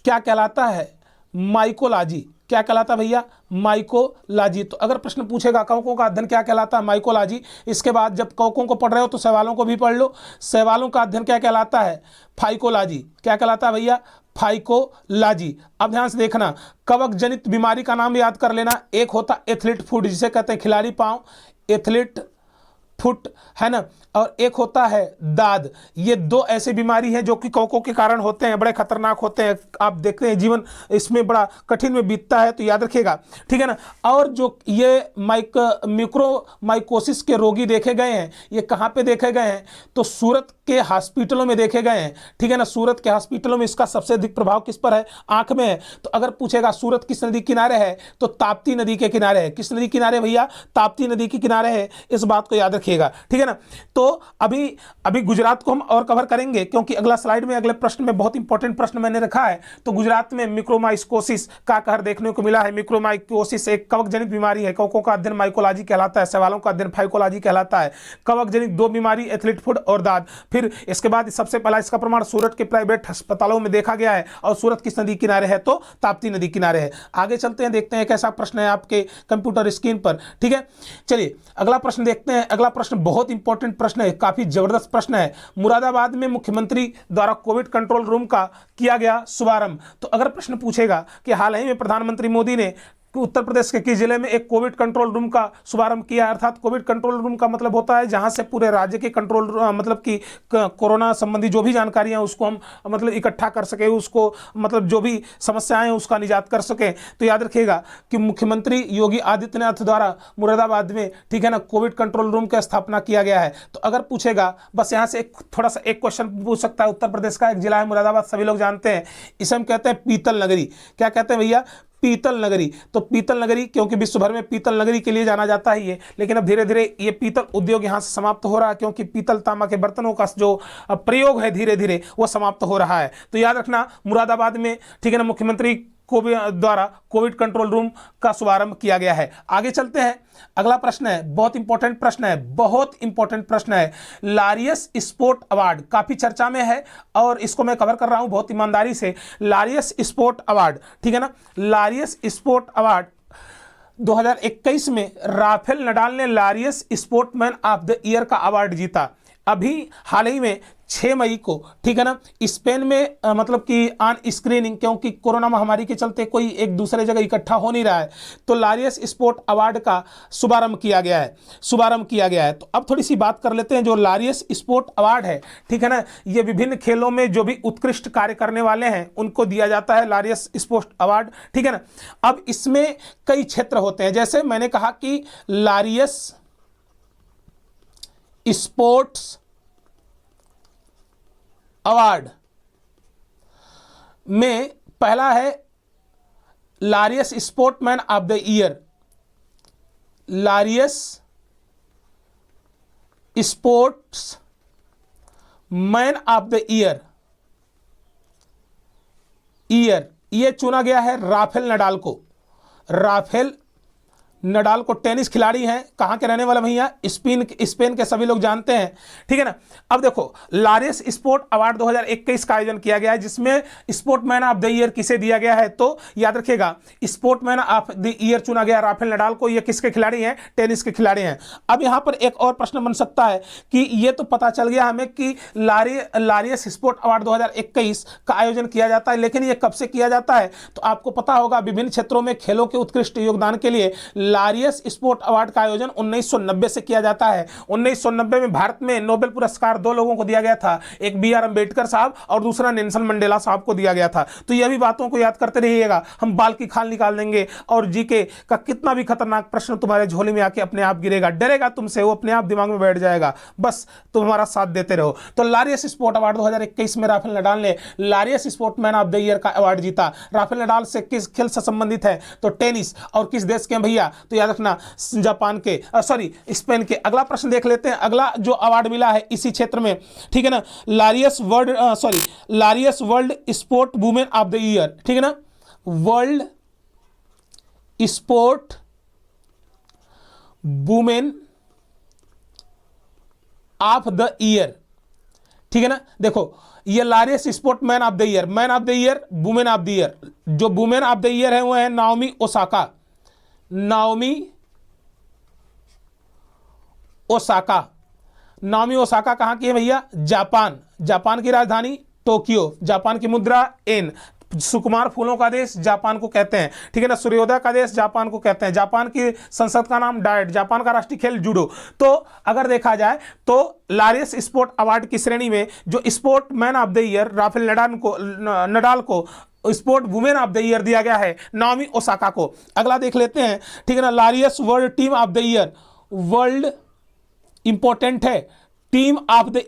क्या कहलाता है, माइकोलॉजी। क्या कहलाता है भैया, माइकोलॉजी। तो अगर प्रश्न पूछेगा कवकों का अध्ययन क्या कहलाता है, माइकोलॉजी। इसके बाद जब कवकों को पढ़ रहे हो तो शैवालों को भी पढ़ लो। शैवालों का अध्ययन क्या कहलाता है, फाइकोलॉजी। क्या कहलाता है भैया, फाइकोलॉजी। अब ध्यान से देखना, कवक जनित बीमारी का नाम याद कर लेना। एक होता एथलीट फुट, जिसे कहते हैं खिलाड़ी पांव, एथलीट फुट, है ना। और एक होता है दाद। ये दो ऐसी बीमारी है जो कि कवकों के कारण होते हैं, बड़े खतरनाक होते हैं। आप देखते हैं जीवन इसमें बड़ा कठिन में बीतता है, तो याद रखिएगा, ठीक है ना। और जो ये म्यूकोरमाइकोसिस के रोगी देखे गए हैं, ये कहाँ पे देखे गए हैं, तो सूरत के हॉस्पिटलों में देखे गए हैं, ठीक है ना। सूरत के हॉस्पिटलों में इसका सबसे अधिक प्रभाव किस पर है, आंख में है। तो अगर पूछेगा सूरत किस नदी किनारे है, तो ताप्ती नदी के किनारे है। किस नदी किनारे भैया, ताप्ती नदी के किनारे है। इस बात को याद रखिएगा, ठीक है ना। तो अभी गुजरात को हम और कवर करेंगे, क्योंकि अगला स्लाइड में, अगले प्रश्न में बहुत इंपॉर्टेंट प्रश्न मैंने रखा है। तो गुजरात में म्यूकोरमाइकोसिस का कहर देखने को मिला है। म्यूकोरमाइकोसिस एक कवक जनित बीमारी है। कवकों का अध्ययन माइकोलॉजी कहलाता है, शैवालों का अध्ययन फाइकोलॉजी कहलाता है। कवक जनित दो बीमारी, एथलीट फुट और दाद। फिर इसके बाद सबसे पहला इसका प्रमाण सूरत के प्राइवेट अस्पतालों में देखा गया है। और सूरत किस नदी किनारे है, तो ताप्ती नदी किनारे है। आगे चलते हैं, देखते हैं कैसा प्रश्न है आपके कंप्यूटर स्क्रीन पर, ठीक है। चलिए अगला प्रश्न देखते हैं। अगला प्रश्न बहुत इंपॉर्टेंट प्रश्न है, काफी जबरदस्त प्रश्न है। मुरादाबाद में मुख्यमंत्री द्वारा कोविड कंट्रोल रूम का किया गया शुभारंभ। तो अगर प्रश्न पूछेगा कि हाल ही में प्रधानमंत्री मोदी ने उत्तर प्रदेश के किस जिले में एक कोविड कंट्रोल रूम का शुभारंभ किया। अर्थात कोविड कंट्रोल रूम का मतलब होता है जहां से पूरे राज्य के कंट्रोल, मतलब कि कोरोना संबंधी जो भी जानकारियां उसको हम मतलब इकट्ठा कर सके, उसको मतलब जो भी समस्याएं हैं उसका निजात कर सके। तो याद रखिएगा कि मुख्यमंत्री योगी आदित्यनाथ द्वारा मुरादाबाद में, ठीक है ना, कोविड कंट्रोल रूम की स्थापना किया गया है। तो अगर पूछेगा, बस यहाँ से थोड़ा सा एक क्वेश्चन पूछ सकता है। उत्तर प्रदेश का एक जिला है मुरादाबाद, सभी लोग जानते हैं। इसे हम कहते हैं पीतल नगरी। क्या कहते हैं भैया, पीतल नगरी। तो पीतल नगरी, क्योंकि विश्व भर में पीतल नगरी के लिए जाना जाता है ये, लेकिन अब धीरे धीरे ये पीतल उद्योग यहाँ से समाप्त हो रहा है, क्योंकि पीतल तांबा के बर्तनों का जो प्रयोग है धीरे धीरे वो समाप्त हो रहा है। तो याद रखना मुरादाबाद में, ठीक है ना, मुख्यमंत्री द्वारा कोविड कंट्रोल रूम का शुभारंभ किया गया है। आगे चलते हैं, अगला प्रश्न है, बहुत इंपॉर्टेंट प्रश्न है, बहुत इंपॉर्टेंट प्रश्न है। लारियस स्पोर्ट अवार्ड काफी चर्चा में है और इसको मैं कवर कर रहा हूं बहुत ईमानदारी से। लारियस स्पोर्ट अवार्ड, ठीक है ना, लारियस स्पोर्ट अवार्ड 2021 में राफेल नडाल ने लारियस स्पोर्टमैन ऑफ द ईयर का अवार्ड जीता। अभी हाल ही में 6 मई को, ठीक है ना, स्पेन में मतलब कि ऑन स्क्रीनिंग, क्योंकि कोरोना महामारी के चलते कोई एक दूसरे जगह इकट्ठा हो नहीं रहा है, तो लारियस स्पोर्ट अवार्ड का शुभारंभ किया गया है। तो अब थोड़ी सी बात कर लेते हैं जो लारियस स्पोर्ट अवार्ड है, ठीक है ना, ये विभिन्न खेलों में जो भी उत्कृष्ट कार्य करने वाले हैं उनको दिया जाता है लारियस स्पोर्ट अवार्ड, ठीक है ना। अब इसमें कई क्षेत्र होते हैं, जैसे मैंने कहा कि लारियस स्पोर्ट्स अवार्ड में पहला है Laureus sportsman of the year, Laureus sports man of the year ये चुना गया है राफेल नडाल को टेनिस खिलाड़ी हैं, कहां के रहने वाला भैया, स्पेन के सभी लोग जानते हैं, ठीक है ना। अब देखो लारियस स्पोर्ट अवार्ड 2021 का आयोजन किया गया है, जिसमें स्पोर्टमैन ऑफ द ईयर किसे दिया गया है, तो याद रखिएगा स्पोर्टमैन ऑफ द ईयर चुना गया राफेल नडाल को। ये किसके खिलाड़ी हैं, टेनिस के खिलाड़ी हैं। अब यहां पर एक और प्रश्न बन सकता है कि ये तो पता चल गया हमें कि लारियस स्पोर्ट अवार्ड 2021 का आयोजन किया जाता है, लेकिन ये कब से किया जाता है, तो आपको पता होगा विभिन्न क्षेत्रों में खेलों के उत्कृष्ट योगदान के लिए लारियस स्पोर्ट अवार्ड का आयोजन 1990 से किया जाता है। 1990 में भारत में नोबेल पुरस्कार 2 लोगों को दिया गया था, एक बी आर अम्बेडकर साहब और दूसरा नेल्सन मंडेला साहब को दिया गया था। तो यह भी बातों को याद करते रहिएगा, हम बाल की खाल निकाल देंगे और जीके का कितना भी खतरनाक प्रश्न तुम्हारे झोले में आके अपने आप गिरेगा, डरेगा तुमसे, वो अपने आप दिमाग में बैठ जाएगा, बस तुम हमारा साथ देते रहो। तो लारियस स्पोर्ट अवार्ड 2021 में राफेल नडाल ने लारियस स्पोर्टमैन ऑफ द ईयर का अवार्ड जीता। राफेल नडाल से किस खेल से संबंधित है, तो टेनिस, और किस देश के भैया, तो याद रखना स्पेन के। अगला प्रश्न देख लेते हैं, अगला जो अवार्ड मिला है इसी क्षेत्र में, ठीक है ना, Laureus world sport women of the year, ठीक है ना, world sport women of the year, ठीक है ना। देखो ये Laureus sport man of the year, women of the year, जो वुमेन ऑफ द ईयर है वो है नाओमी ओसाका कहां की है भैया, जापान की राजधानी टोक्यो, जापान की मुद्रा एन, सुकुमार फूलों का देश जापान को कहते हैं, ठीक है ना, सूर्योदय का देश जापान को कहते हैं, जापान की संसद का नाम डायट, जापान का राष्ट्रीय खेल जूडो। तो अगर देखा जाए तो लारियस स्पोर्ट अवार्ड की श्रेणी में जो sport man of the year Rafael Nadal को sport women of the year दिया गया है नाओमी ओसाका को। अगला देख लेते हैं, ठीक है ना, Laureus world team of the year, world important है, टीम ऑफ द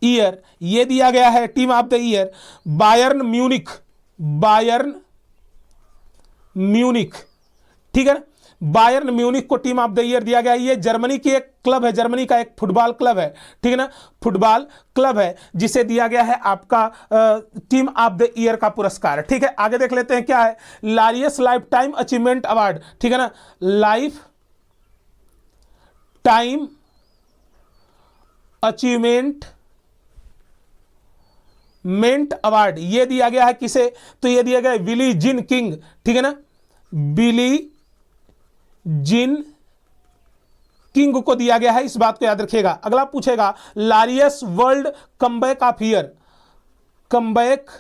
ईयर ये दिया गया है, team of the year Bayern Munich, ठीक है ना, बायर्न म्यूनिख को टीम ऑफ द ईयर दिया गया है। ये जर्मनी की एक क्लब है, जर्मनी का एक फुटबॉल क्लब है, ठीक है ना, फुटबॉल क्लब है जिसे दिया गया है आपका टीम ऑफ द ईयर का पुरस्कार, ठीक है। आगे देख लेते हैं क्या है, लारियस लाइफ टाइम अचीवमेंट अवार्ड, ठीक है ना, लाइफ टाइम अचीवमेंट अवार्ड ये दिया गया है किसे, तो ये दिया गया है बिली जिन किंग, ठीक है ना, बिली जिन किंग को दिया गया है, इस बात को याद रखिएगा। अगला पूछेगा Laureus world comeback of year, comeback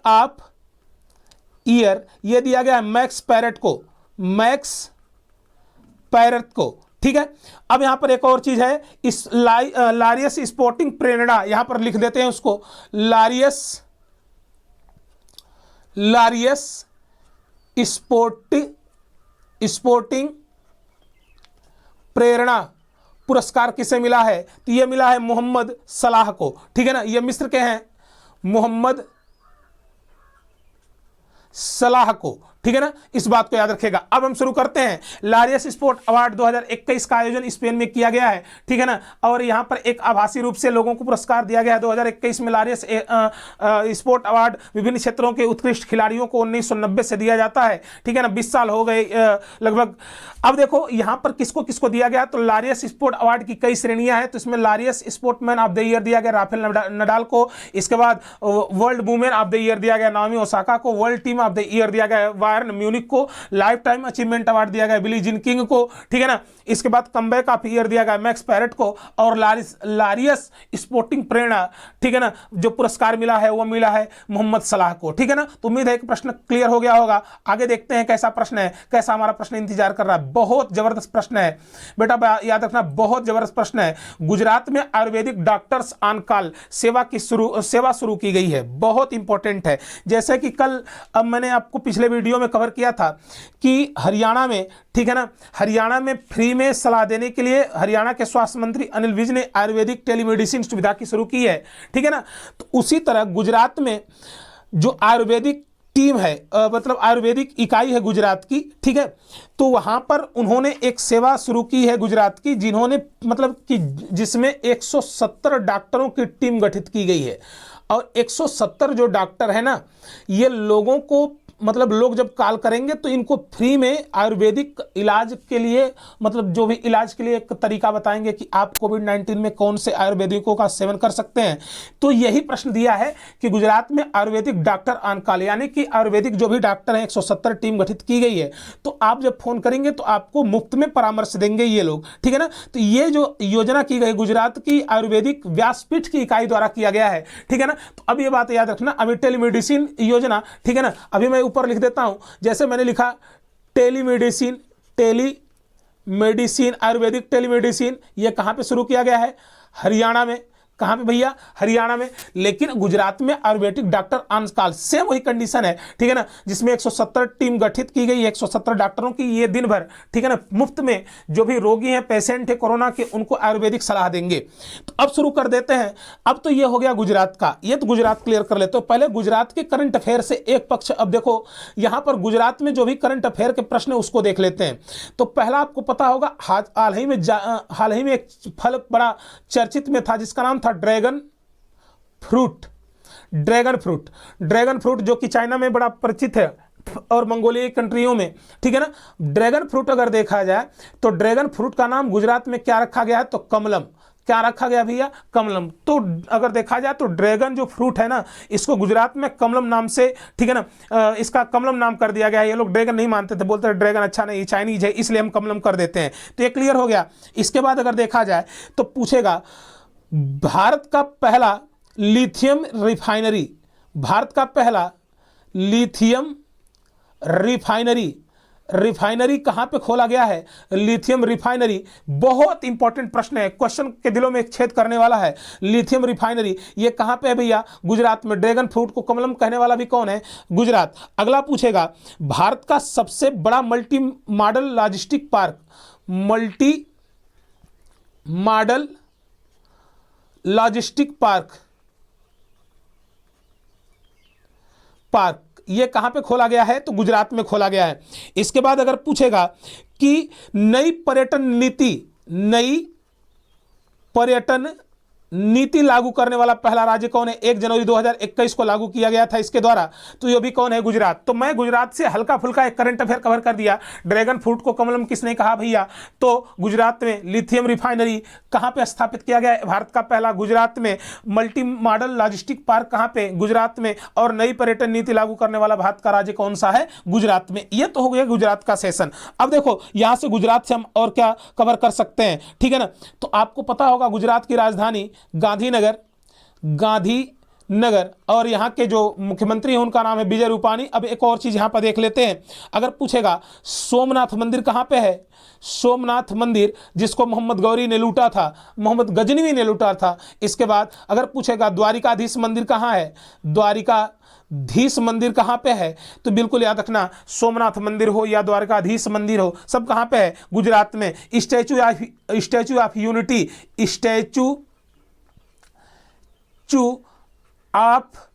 of year ये दिया गया है मैक्स पैरेट को, ठीक है। अब यहां पर एक और चीज है, इस लारियस स्पोर्टिंग प्रेरणा, यहां पर लिख देते हैं उसको, लारियस स्पोर्टिंग प्रेरणा पुरस्कार किसे मिला है? तो ये मिला है मोहम्मद सलाह को, ठीक है ना। ये मिस्र के हैं, मोहम्मद सलाह को, ठीक है ना, इस बात को याद रखेगा। अब हम शुरू करते हैं। लारियस स्पोर्ट अवार्ड 2021 का आयोजन स्पेन में किया गया है, ठीक है ना, और यहां पर एक आभासी रूप से लोगों को पुरस्कार दिया गया है। 2021 में लारियस स्पोर्ट अवार्ड विभिन्न क्षेत्रों के उत्कृष्ट खिलाड़ियों को 1990 से दिया जाता है, ठीक है ना, 20 साल हो गए लगभग। अब देखो यहां पर किसको किसको दिया गया, तो लारियस स्पोर्ट अवार्ड की कई श्रेणियां हैं, तो इसमें लारियस स्पोर्टमैन ऑफ द ईयर दिया गया राफेल नडाल को, इसके बाद world women of the year दिया गया नाओमी ओसाका को, world team of the year दिया गया बायर्न म्यूनिक को, लाइफ टाइम अचीवमेंट अवार्ड दिया गया बिली जीन किंग को, ठीक है ना, इसके बाद कमबैक ऑफ ईयर दिया गया मैक्स पैरेट को, और लारियस स्पोर्टिंग प्रेरणा, ठीक है ना, जो पुरस्कार मिला है वो मिला है मोहम्मद सलाह को, ठीक है ना। तो उम्मीद है कि प्रश्न क्लियर हो गया होगा। आगे देखते हैं कैसा प्रश्न है, कैसा हमारा प्रश्न इंतजार कर रहा है। बहुत जबरदस्त प्रश्न है बेटा, याद रखना, बहुत जबरदस्त प्रश्न है। गुजरात में आयुर्वेदिक डॉक्टर्स ऑन कॉल सेवा शुरू की गई है, बहुत इंपॉर्टेंट है। जैसे कि कल अब मैंने आपको पिछले वीडियो में कवर किया था कि हरियाणा में, ठीक है ना, हरियाणा में फ्री में सलाह देने के लिए हरियाणा के स्वास्थ्य मंत्री अनिल विज ने आयुर्वेदिक टेलीमेडिसिन सुविधा की शुरू की है, ठीक है ना। तो उसी तरह गुजरात में जो आयुर्वेदिक टीम है, मतलब आयुर्वेदिक इकाई है गुजरात की, ठीक है, तो वहां पर उन्होंने एक सेवा शुरू की है गुजरात की, जिन्होंने मतलब कि जिसमें 170 डॉक्टरों की टीम गठित की गई है। और 170 जो डॉक्टर है ना, ये लोगों को मतलब लोग जब कॉल करेंगे तो इनको फ्री में आयुर्वेदिक इलाज के लिए, मतलब जो भी इलाज के लिए एक तरीका बताएंगे कि आप कोविड-19 में कौन से आयुर्वेदिकों का सेवन कर सकते हैं। तो यही प्रश्न दिया है कि गुजरात में आयुर्वेदिक डॉक्टर ऑन कॉल, यानी कि आयुर्वेदिक जो भी डॉक्टर हैं 170 टीम गठित की गई है। तो आप जब फोन करेंगे तो आपको मुफ्त में परामर्श देंगे ये लोग, ठीक है ना। तो ये जो योजना की गई गुजरात की आयुर्वेदिक व्यासपीठ की इकाई द्वारा किया गया है, ठीक है ना। तो अब ये बात याद रखना, अभी टेलीमेडिसिन योजना, ठीक है ना, अभी मैं ऊपर लिख देता हूं, जैसे मैंने लिखा टेलीमेडिसिन आयुर्वेदिक टेलीमेडिसिन, ये कहां पे शुरू किया गया है? हरियाणा में। कहां पे भैया? हरियाणा में। लेकिन गुजरात में Ayurvedic doctor on call, same वही कंडीशन है, ठीक है ना, जिसमें 170 टीम गठित की गई है, 170 डॉक्टरों की, ये दिन भर, ठीक है ना, मुफ्त में जो भी रोगी हैं, पेशेंट है कोरोना के, उनको आयुर्वेदिक सलाह देंगे। तो अब शुरू कर देते हैं। अब तो ये हो गया गुजरात का, ये तो गुजरात क्लियर कर लेते हो। पहले गुजरात के करंट अफेयर से एक पक्ष, अब देखो यहां पर गुजरात में जो भी करंट अफेयर के प्रश्न है उसको देख लेते हैं। तो पहला आपको पता होगा, हाल ही में एक फल बड़ा चर्चित में था जिसका नाम था ड्रैगन फ्रूट, जो कि चाइना में बड़ा परिचित है और मंगोलियाई कंट्रियों में, ठीक है ना। ड्रैगन फ्रूट अगर देखा जाए तो ड्रैगन फ्रूट का नाम गुजरात में क्या रखा गया है? तो कमलम। क्या रखा गया भैया? कमलम। तो अगर देखा जाए तो ड्रैगन जो फ्रूट है ना, इसको गुजरात में कमलम नाम से, ठीक है ना, इसका कमलम नाम कर दिया गया है। ये लोग ड्रैगन नहीं मानते थे, बोलते थे ड्रैगन अच्छा नहीं, चाइनीज है, इसलिए हम कमलम कर देते हैं। तो ये क्लियर हो गया। इसके बाद अगर देखा जाए तो पूछेगा भारत का पहला लिथियम रिफाइनरी कहां पे खोला गया है? Lithium refinery. बहुत इंपॉर्टेंट प्रश्न है, क्वेश्चन के दिलों में छेद करने वाला है। लिथियम रिफाइनरी ये कहां पे है भैया? गुजरात में। ड्रैगन फ्रूट को कमलम कहने वाला भी कौन है? गुजरात। अगला पूछेगा भारत का सबसे बड़ा मल्टी मॉडल लॉजिस्टिक पार्क ये कहां पे खोला गया है? तो गुजरात में खोला गया है। इसके बाद अगर पूछेगा कि नई पर्यटन नीति लागू करने वाला पहला राज्य कौन है? 1 जनवरी 2021 को लागू किया गया था इसके द्वारा, तो ये भी कौन है? गुजरात। तो मैं गुजरात से हल्का फुल्का एक करंट अफेयर कवर कर दिया। ड्रैगन फ्रूट को कमलम किसने कहा भैया? तो गुजरात में। लिथियम रिफाइनरी कहां पे स्थापित किया गया है? भारत का पहला, गुजरात में। मल्टी मॉडल लॉजिस्टिक पार्क कहां पे? गुजरात में। और नई पर्यटन नीति लागू करने वाला भारत का राज्य कौन सा है? गुजरात में। ये तो हो गया गुजरात का सेशन। अब देखो यहां से गुजरात से हम और क्या कवर कर सकते हैं, ठीक है ना। तो आपको पता होगा गुजरात की राजधानी नगर, और यहाँ के जो मुख्यमंत्री हैं उनका नाम है विजय रूपानी। अब एक और चीज़ यहाँ पर देख लेते हैं, अगर पूछेगा सोमनाथ मंदिर कहाँ पे है, सोमनाथ मंदिर जिसको मोहम्मद गौरी ने लूटा था, मोहम्मद गजनवी ने लूटा था। इसके बाद अगर पूछेगा द्वारिकाधीश मंदिर कहाँ है, द्वारिकाधीश मंदिर कहाँ पे है, तो बिल्कुल याद रखना सोमनाथ मंदिर हो या द्वारकाधीश मंदिर हो, सब कहाँ पे है, गुजरात में। Statue of unity, statue of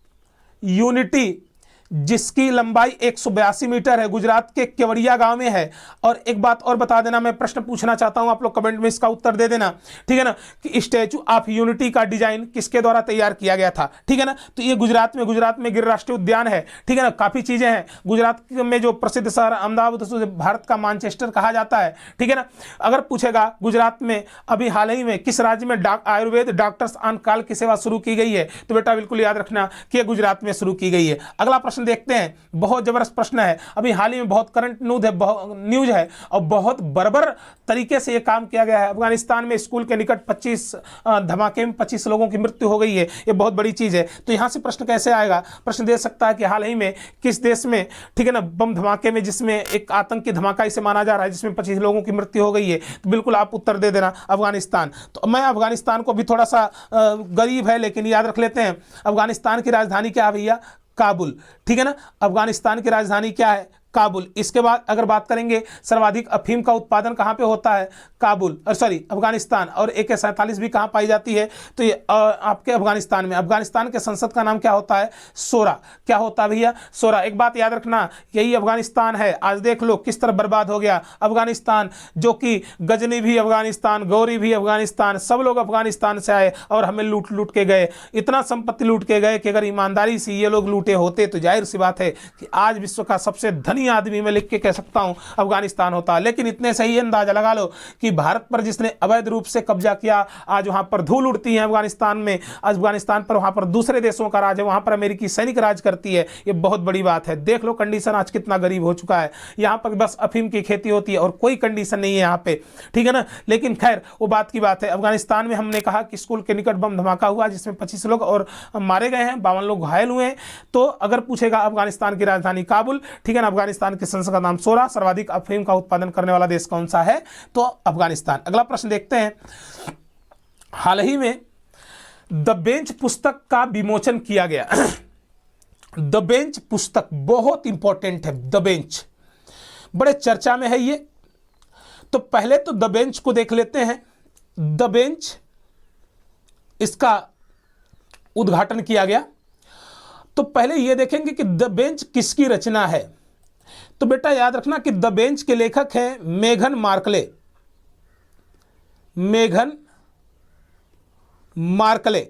unity जिसकी लंबाई 182 मीटर है, गुजरात के केवड़िया गांव में है। और एक बात और बता देना, मैं प्रश्न पूछना चाहता हूं, आप लोग कमेंट में इसका उत्तर दे देना, ठीक है ना, कि स्टैचू ऑफ यूनिटी का डिजाइन किसके द्वारा तैयार किया गया था, ठीक है ना। तो ये गुजरात में गिर राष्ट्रीय उद्यान है, ठीक है ना। काफ़ी चीज़ें हैं गुजरात में, जो प्रसिद्ध शहर अहमदाबाद, उसे भारत का मानचेस्टर कहा जाता है, ठीक है ना। अगर पूछेगा गुजरात में अभी हाल ही में किस राज्य में आयुर्वेद डॉक्टर्स ऑन कॉल की सेवा शुरू की गई है, तो बेटा बिल्कुल याद रखना कि गुजरात में शुरू की गई है। अगला प्रश्न देखते हैं, बहुत जबरदस्त प्रश्न है, अभी हाल ही में बहुत करंट न्यूज है और बहुत बर्बर तरीके से यह काम किया गया है। अफगानिस्तान में स्कूल के निकट 25 धमाके में 25 लोगों की मृत्यु हो गई है, यह बहुत बड़ी चीज है। तो यहां से प्रश्न कैसे आएगा, प्रश्न दे सकता है कि हाल ही में किस देश में, ठीक है ना, बम धमाके में, जिसमें एक आतंकी धमाका इसे माना जा रहा है, जिसमें 25 लोगों की मृत्यु हो गई है, तो बिल्कुल आप उत्तर दे देना अफगानिस्तान। तो मैं अफगानिस्तान को भी थोड़ा सा गरीब है लेकिन याद रख लेते हैं। अफगानिस्तान की राजधानी क्या है भैया, काबुल, ठीक है ना। अफगानिस्तान की राजधानी क्या है, काबुल। इसके बाद अगर बात करेंगे सर्वाधिक अफीम का उत्पादन कहाँ पे होता है, काबुल, और सॉरी अफगानिस्तान। और AK-47 भी कहाँ पाई जाती है, तो ये आपके अफगानिस्तान में। अफगानिस्तान के संसद का नाम क्या होता है, शोरा। क्या होता है भैया, शोरा। एक बात याद रखना, यही अफगानिस्तान है, आज देख लो किस तरह बर्बाद हो गया अफगानिस्तान, जो कि गजनी भी अफगानिस्तान, गौरी भी अफगानिस्तान, सब लोग अफगानिस्तान से आए और हमें लूट लूट के गए, इतना संपत्ति लूट के गए कि अगर ईमानदारी से ये लोग लूटे होते तो जाहिर सी बात है कि आज विश्व का सबसे धनी आदमी में लिख के कह सकता हूं अफगानिस्तान होता। लेकिन इतने से ही अंदाजा लगा लो कि भारत पर जिसने अवैध रूप से कब्जा किया, आज वहां पर धूल उड़ती है अफगानिस्तान में, अफगानिस्तान पर वहां पर दूसरे देशों का राज है, वहां पर अमेरिकी सैनिक राज करती है। ये बहुत बड़ी बात है। देख लो कंडीशन आज कितना गरीब हो चुका है, यहां पर बस अफीम की खेती होती है और कोई कंडीशन नहीं है यहां पे, ठीक है ना। लेकिन खैर वो बात की बात है। अफगानिस्तान में हमने कहा कि स्कूल के निकट बम धमाका हुआ जिसमें 25 लोग और मारे गए हैं, 52 लोग घायल हुए हैं। तो अगर पूछेगा अफगानिस्तान की राजधानी काबुल, ठीक है ना। अफगानिस्तान के संसद का नाम शोरा। सर्वाधिक अफीम का उत्पादन करने वाला देश कौन सा है, तो अफगानिस्तान। अगला प्रश्न देखते हैं, हाल ही में द बेंच पुस्तक का विमोचन किया गया। द बेंच पुस्तक बहुत इंपॉर्टेंट है, द बेंच बड़े चर्चा में है ये। तो पहले तो द बेंच को देख लेते हैं। द बेंच, इसका उद्घाटन किया गया। तो पहले यह देखेंगे कि द बेंच किसकी रचना है। तो बेटा याद रखना कि द बेंच के लेखक हैं मेघन मार्कले, मेघन मार्कले,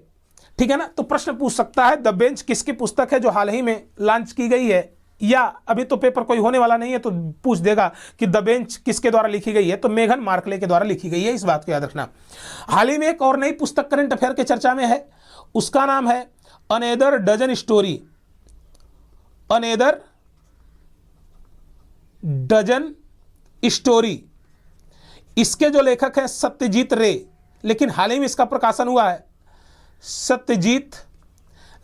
ठीक है ना। तो प्रश्न पूछ सकता है द बेंच किसकी पुस्तक है जो हाल ही में लॉन्च की गई है, या अभी तो पेपर कोई होने वाला नहीं है तो पूछ देगा कि द बेंच किसके द्वारा लिखी गई है, तो मेघन मार्कले के द्वारा लिखी गई है। इस बात को याद रखना। हाल ही में एक और नई पुस्तक करंट अफेयर के चर्चा में है, उसका नाम है another dozen story, another dozen story. इसके जो लेखक हैं सत्यजीत रे, लेकिन हाल ही में इसका प्रकाशन हुआ है। सत्यजीत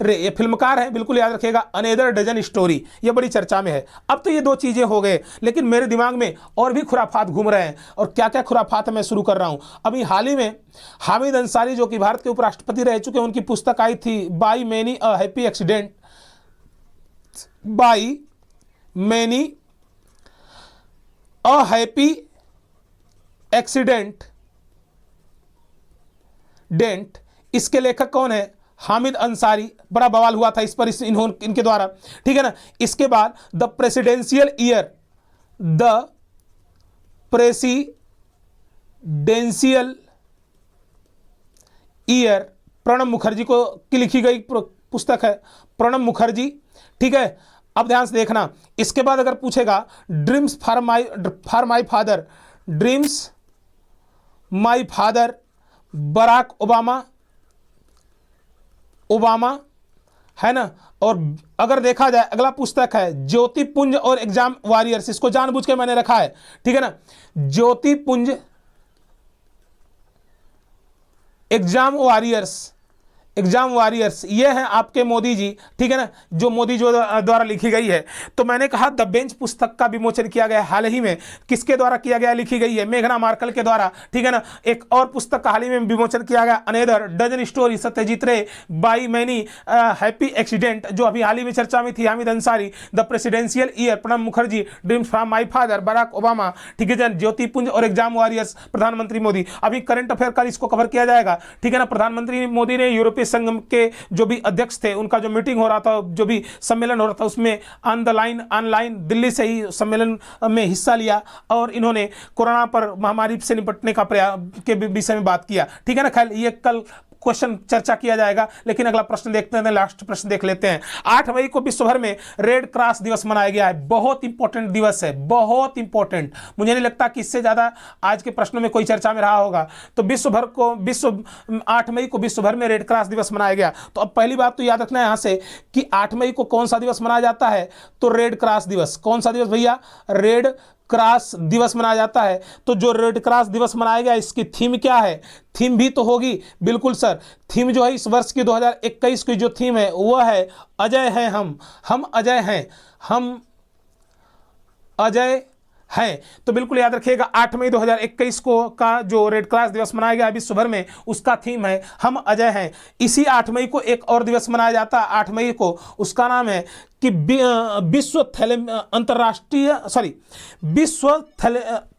रे ये फिल्मकार है, बिल्कुल याद रखिएगा। अनदर डजन स्टोरी ये बड़ी चर्चा में है। अब तो ये दो चीजें हो गए, लेकिन मेरे दिमाग में और भी खुराफात घूम रहे हैं। और क्या क्या खुराफात है मैं शुरू कर रहा हूं। अभी हाल ही में हामिद अंसारी जो कि भारत के उपराष्ट्रपति रह चुके हैं, उनकी पुस्तक आई थी by many a happy accident, by many a happy accident dent. इसके लेखक कौन है, हामिद अंसारी। बड़ा बवाल हुआ था इस पर इनके द्वारा, ठीक है ना। इसके बाद the presidential year, the presidential year Pranab Mukherjee को की लिखी गई पुस्तक है, प्रणब मुखर्जी, ठीक है। अब ध्यान से देखना। इसके बाद अगर पूछेगा dreams for my father, dreams my father Barack Obama है ना। और अगर देखा जाए अगला पुस्तक है ज्योति पुंज और एग्जाम वॉरियर्स, इसको जानबूझ के मैंने रखा है, ठीक है ना। ज्योति पुंज एग्जाम वॉरियर्स, एग्जाम वॉरियर्स, ये हैं आपके मोदी जी, ठीक है ना, जो मोदी जो द्वारा लिखी गई है। तो मैंने कहा द बेंच पुस्तक का विमोचन किया गया हाल ही में, किसके द्वारा किया गया, लिखी गई है मेघना मार्कल के द्वारा, ठीक है ना। एक और पुस्तक का हाल ही में विमोचन किया गया, अनदर डजन स्टोरी सत्यजीत रे बाई मैनी हैप्पी एक्सीडेंट, जो अभी हाल ही में चर्चा में थी, Hamid Ansari, the presidential year, Pranab Mukherjee, dreams from my father, Barack Obama, ठीक है जन, ज्योति पुंज और एग्जाम वॉरियर्स, प्रधानमंत्री मोदी। अभी करंट अफेयर का इसको कवर किया जाएगा, ठीक है ना। प्रधानमंत्री मोदी ने यूरोपीय संघ के जो भी अध्यक्ष थे, उनका जो मीटिंग हो रहा था, जो भी सम्मेलन हो रहा था, उसमें ऑनलाइन दिल्ली से ही सम्मेलन में हिस्सा लिया और इन्होंने कोरोना पर महामारी से निपटने का प्रयास के विषय में बात किया, ठीक है ना। खैर ये कल क्वेश्चन चर्चा किया जाएगा, लेकिन अगला प्रश्न देखते हैं, लास्ट प्रश्न देख लेते हैं। 8 मई को विश्व भर में रेड क्रॉस दिवस मनाया गया है। बहुत इंपॉर्टेंट दिवस है, बहुत इंपॉर्टेंट। मुझे नहीं लगता कि इससे ज्यादा आज के प्रश्नों में कोई चर्चा में रहा होगा। तो 8 मई को विश्व भर में रेड क्रॉस दिवस मनाया गया। तो अब पहली बात तो याद रखना है यहां से कि 8 मई को कौन सा दिवस मनाया जाता है, तो रेड क्रॉस दिवस। कौन सा दिवस भैया, रेड क्रॉस दिवस मनाया जाता है। तो जो रेड क्रॉस दिवस मनाया गया, इसकी थीम क्या है, थीम भी तो होगी, बिल्कुल सर। थीम जो है इस वर्ष की 2021 की जो थीम है वह है अजय हैं हम अजय हैं, हम अजय हैं। तो बिल्कुल याद रखिएगा 8 मई 2021 को का जो रेड क्रॉस दिवस मनाया गया विश्व भर में, उसका थीम है हम अजय हैं। इसी 8 मई को एक और दिवस मनाया जाता है 8 मई को, उसका नाम है कि विश्व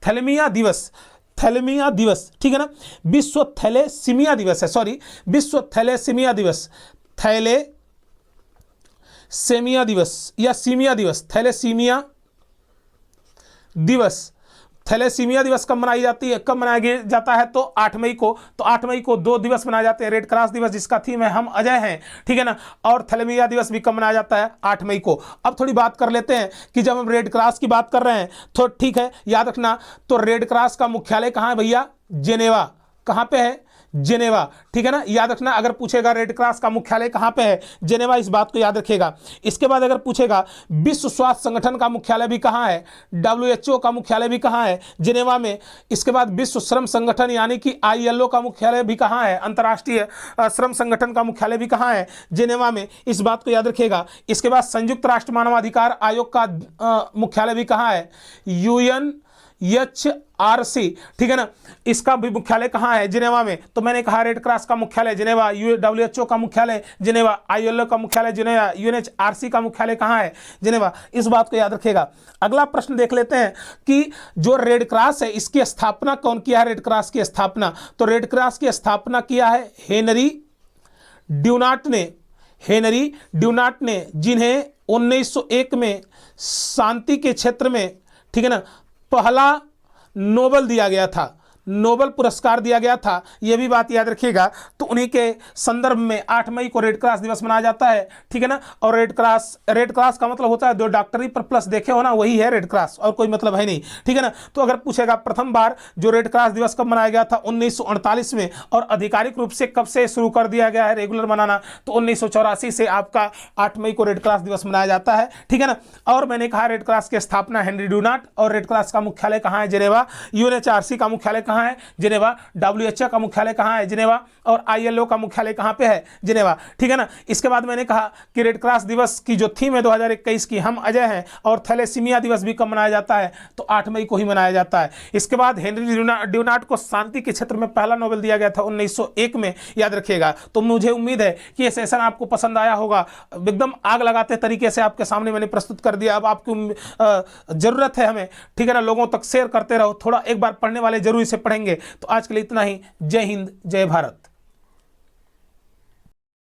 थैलेमिया दिवस, थैलेमिया दिवस, ठीक है ना। विश्व थैलेसीमिया दिवस है, सॉरी, विश्व थैलेसीमिया दिवस, थैलेसेमिया दिवस या सीमिया दिवस, थैलेसीमिया दिवस। थैलेसीमिया दिवस कब मनाई जाती है, कब मनाया जाता है, तो 8 मई को। तो 8 मई को 2 दिवस मनाए जाते हैं, रेड क्रॉस दिवस जिसका थीम है हम अजय हैं, ठीक है ना, और थैलेमिया दिवस भी कब मनाया जाता है, 8 मई को। अब थोड़ी बात कर लेते हैं कि जब हम रेड क्रॉस की बात कर रहे हैं तो ठीक है, याद रखना, तो रेड क्रॉस का मुख्यालय कहाँ है भैया, जेनेवा। कहाँ पे है, जेनेवा, ठीक है ना, याद रखना। अगर पूछेगा रेड क्रॉस का मुख्यालय कहां पे है, जेनेवा, इस बात को याद रखिएगा। इसके बाद अगर पूछेगा विश्व स्वास्थ्य संगठन का मुख्यालय भी कहां है, WHO का मुख्यालय भी कहां है, जेनेवा में। इसके बाद विश्व श्रम संगठन यानी कि ILO का मुख्यालय भी कहां है, अंतर्राष्ट्रीय श्रम संगठन का मुख्यालय भी कहां है, जेनेवा में, इस बात को याद रखिएगा। इसके बाद संयुक्त राष्ट्र मानवाधिकार आयोग का मुख्यालय भी कहां है, UNHRC, ठीक है ना, इसका भी मुख्यालय कहाँ है, जिनेवा में। तो मैंने कहा रेड क्रॉस का मुख्यालय जिनेवा, WHO का मुख्यालय जिनेवा, ILO का मुख्यालय जिनेवा, UNHRC का मुख्यालय कहाँ है, जिनेवा, इस बात को याद रखिएगा। अगला प्रश्न देख लेते हैं कि जो रेड क्रॉस है इसकी स्थापना कौन किया है, रेड क्रॉस की स्थापना। तो रेड क्रॉस की स्थापना किया है हेनरी ड्यूनार्ट ने, हेनरी ड्यूनार्ट ने, जिन्हें 1901 में शांति के क्षेत्र में, ठीक है ना, पहला नोबेल दिया गया था, नोबेल पुरस्कार दिया गया था, यह भी बात याद रखिएगा। तो उन्हीं के संदर्भ में 8 मई को रेड क्रॉस दिवस मनाया जाता है, ठीक है ना। और रेड क्रॉस का मतलब होता है जो डॉक्टरी पर प्लस देखे हो ना, वही है रेड क्रॉस, और कोई मतलब है नहीं, ठीक है ना। तो अगर पूछेगा प्रथम बार जो रेड क्रॉस दिवस कब मनाया गया था, 1948 में, और आधिकारिक रूप से कब से शुरू कर दिया गया है रेगुलर मनाना, तो 1984 से आपका 8 मई को रेड क्रॉस दिवस मनाया जाता है, ठीक है ना। और मैंने कहा रेड क्रॉस की स्थापना हेनरी ड्यूनार्ट, और रेड क्रॉस का मुख्यालय कहाँ है, जिनेवा, UNHRC का मुख्यालय कहाँ है, जिनेवा, WHO का मुख्यालय कहाँ है, जिनेवा, और ILO का मुख्यालय कहाँ पे है, जिनेवा, ठीक है ना। इसके बाद मैंने कहा कि रेड क्रॉस दिवस की जो थीम है 2021 की, हम अजय हैं, और थैलेसीमिया दिवस भी कब मनाया जाता है, तो 8 मई को ही मनाया जाता है। इसके बाद हेनरी ड्यूनार्ट को शांति के क्षेत्र में पहला नोबेल दिया गया था 1901 में, याद रखिएगा। तो मुझे उम्मीद है कि ये सेशन आपको पसंद आया होगा, एकदम आग लगाते तरीके से आपके सामने मैंने प्रस्तुत कर दिया। अब आपकी जरूरत है हमें, ठीक है ना, लोगों तक शेयर करते रहो, थोड़ा एक बार पढ़ने वाले जरूर इसे पढ़ेंगे। तो आज के लिए इतना ही। जय हिंद, जय भारत।